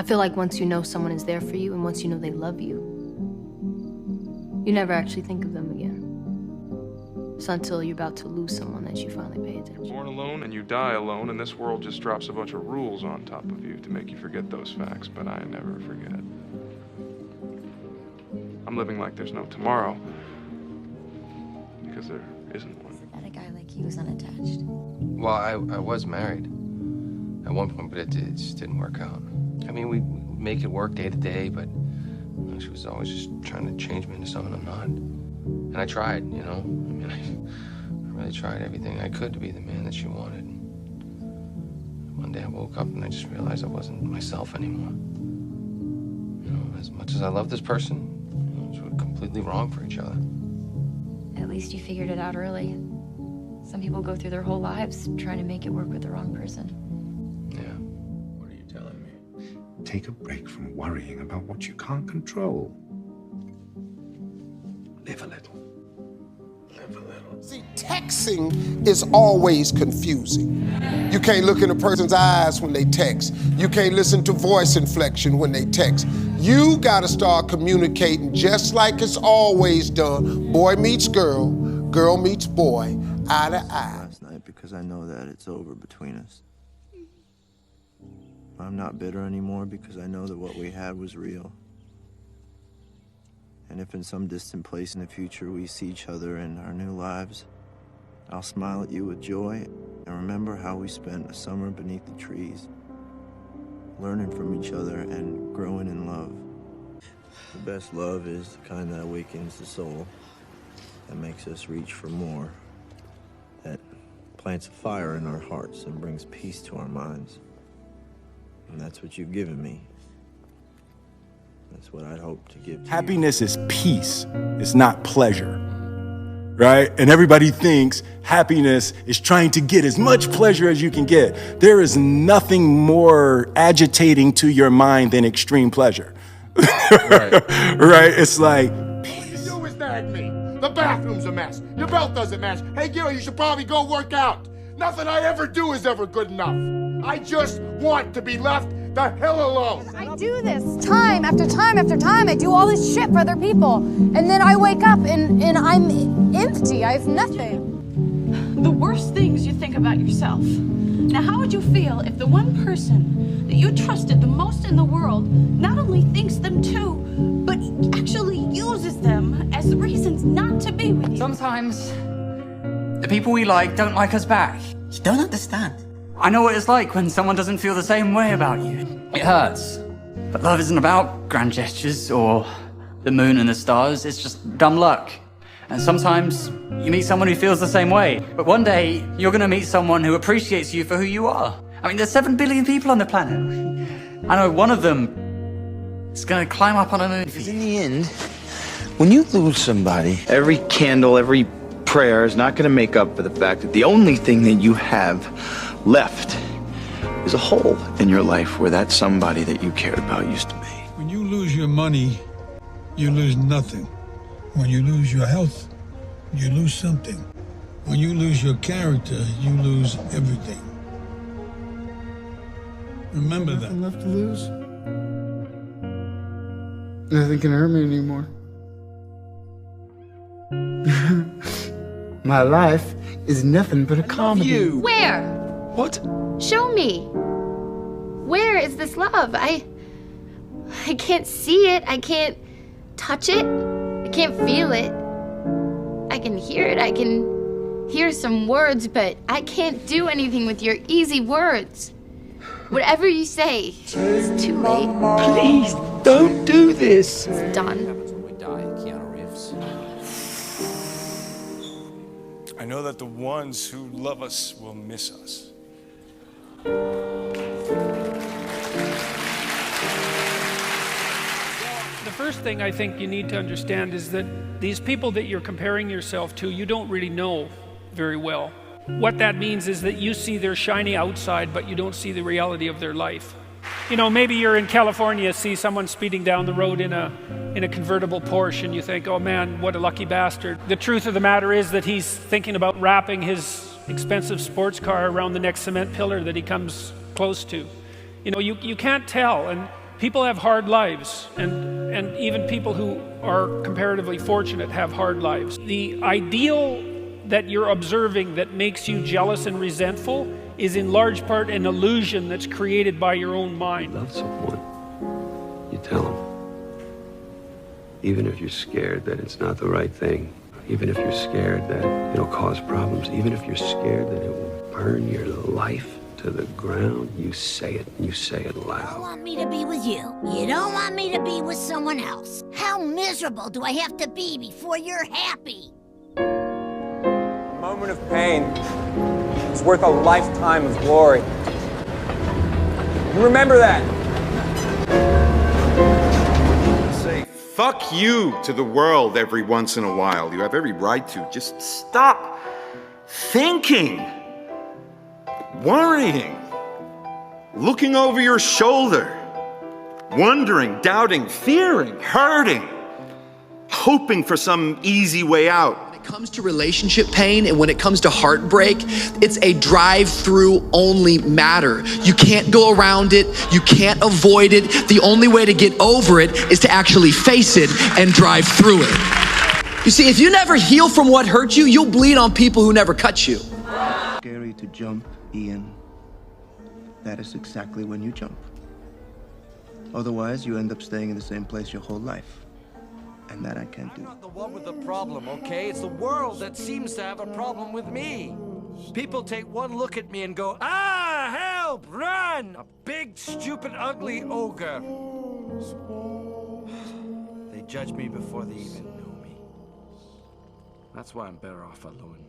I feel like once you know someone is there for you and once you know they love you, you never actually think of them again. It's until you're about to lose someone that you finally pay attention. Born alone and you die alone, and this world just drops a bunch of rules on top of you to make you forget those facts, but I never forget. I'm living like there's no tomorrow, because there isn't one. That a guy like you was unattached. Well, I was married at one point, but it just didn't work out. I mean, we make it work day to day, but she was always just trying to change me into someone I'm not. And I tried, you know? I mean, I really tried everything I could to be the man that she wanted. One day I woke up and I just realized I wasn't myself anymore. You know, as much as I love this person, we were completely wrong for each other. At least you figured it out early. Some people go through their whole lives trying to make it work with the wrong person. Yeah. What are you telling me? Take a break from worrying about what you can't control. Live a little. Live a little. See, texting is always confusing. You can't look in a person's eyes when they text. You can't listen to voice inflection when they text. You gotta start communicating just like it's always done. Boy meets girl, girl meets boy, eye to eye. Last night because I know that it's over between us. I'm not bitter anymore because I know that what we had was real. And if in some distant place in the future we see each other in our new lives, I'll smile at you with joy and remember how we spent a summer beneath the trees, learning from each other and growing in love. The best love is the kind that awakens the soul, that makes us reach for more, that plants a fire in our hearts and brings peace to our minds. And that's what you've given me. That's what I'd hope to give to you. Happiness is peace. It's not pleasure, right? And everybody thinks happiness is trying to get as much pleasure as you can get. There is nothing more agitating to your mind than extreme pleasure, right? It's like, peace. You is nag me. The bathroom's a mess. Your belt doesn't match. Hey, Gil, you should probably go work out. Nothing I ever do is ever good enough. I just want to be left the hell alone. I do this time after time after time. I do all this shit for other people. And then I wake up and I'm empty. I have nothing. The worst things you think about yourself. Now, how would you feel if the one person that you trusted the most in the world not only thinks them too, but actually uses them as reasons not to be with you? Sometimes the people we like don't like us back. You don't understand. I know what it's like when someone doesn't feel the same way about you. It hurts. But love isn't about grand gestures or the moon and the stars. It's just dumb luck. And sometimes you meet someone who feels the same way. But one day, you're gonna meet someone who appreciates you for who you are. I mean, there's 7 billion people on the planet. I know one of them is gonna climb up on a moon. Because in the end, when you lose somebody, every candle, every prayer is not gonna make up for the fact that the only thing that you have left is a hole in your life where that somebody that you cared about used to be. When you lose your money, you lose nothing. When you lose your health, you lose something. When you lose your character, you lose everything. Remember that. Nothing left to lose. Nothing can hurt me anymore. My life is nothing but a comedy. Where? What? Show me. Where is this love? I can't see it. I can't touch it. I can't feel it. I can hear it. I can hear some words, but I can't do anything with your easy words. Whatever you say, it's too late. Please, don't do this. It's done. I know that the ones who love us will miss us. The first thing I think you need to understand is that these people that you're comparing yourself to, you don't really know very well. What that means is that you see their shiny outside, but you don't see the reality of their life. You know, maybe you're in California, see someone speeding down the road in a convertible Porsche, and you think, oh man, what a lucky bastard. The truth of the matter is that he's thinking about wrapping his expensive sports car around the next cement pillar that he comes close to. You know, you can't tell, and People have hard lives, and even people who are comparatively fortunate have hard lives. The ideal that you're observing that makes you jealous and resentful is in large part an illusion that's created by your own mind. Love someone, you tell them. Even if you're scared that it's not the right thing, even if you're scared that it'll cause problems, even if you're scared that it will burn your life to the ground, you say it, and you say it loud. You want me to be with you. You don't want me to be with someone else. How miserable do I have to be before you're happy? A moment of pain is worth a lifetime of glory. You remember that. Say fuck you to the world every once in a while. You have every right to. Just stop thinking, worrying, looking over your shoulder, wondering, doubting, fearing, hurting, hoping for some easy way out. When it comes to relationship pain and when it comes to heartbreak, it's a drive-through only matter. You can't go around it, you can't avoid it. The only way to get over it is to actually face it and drive through it. You see, if you never heal from what hurt you, you'll bleed on people who never cut you. Scary to jump, Ian. That is exactly when you jump. Otherwise, you end up staying in the same place your whole life. And that I can't do. I'm not the one with the problem, okay? It's the world that seems to have a problem with me. People take one look at me and go, ah, help, run! A big, stupid, ugly ogre. They judge me before they even know me. That's why I'm better off alone.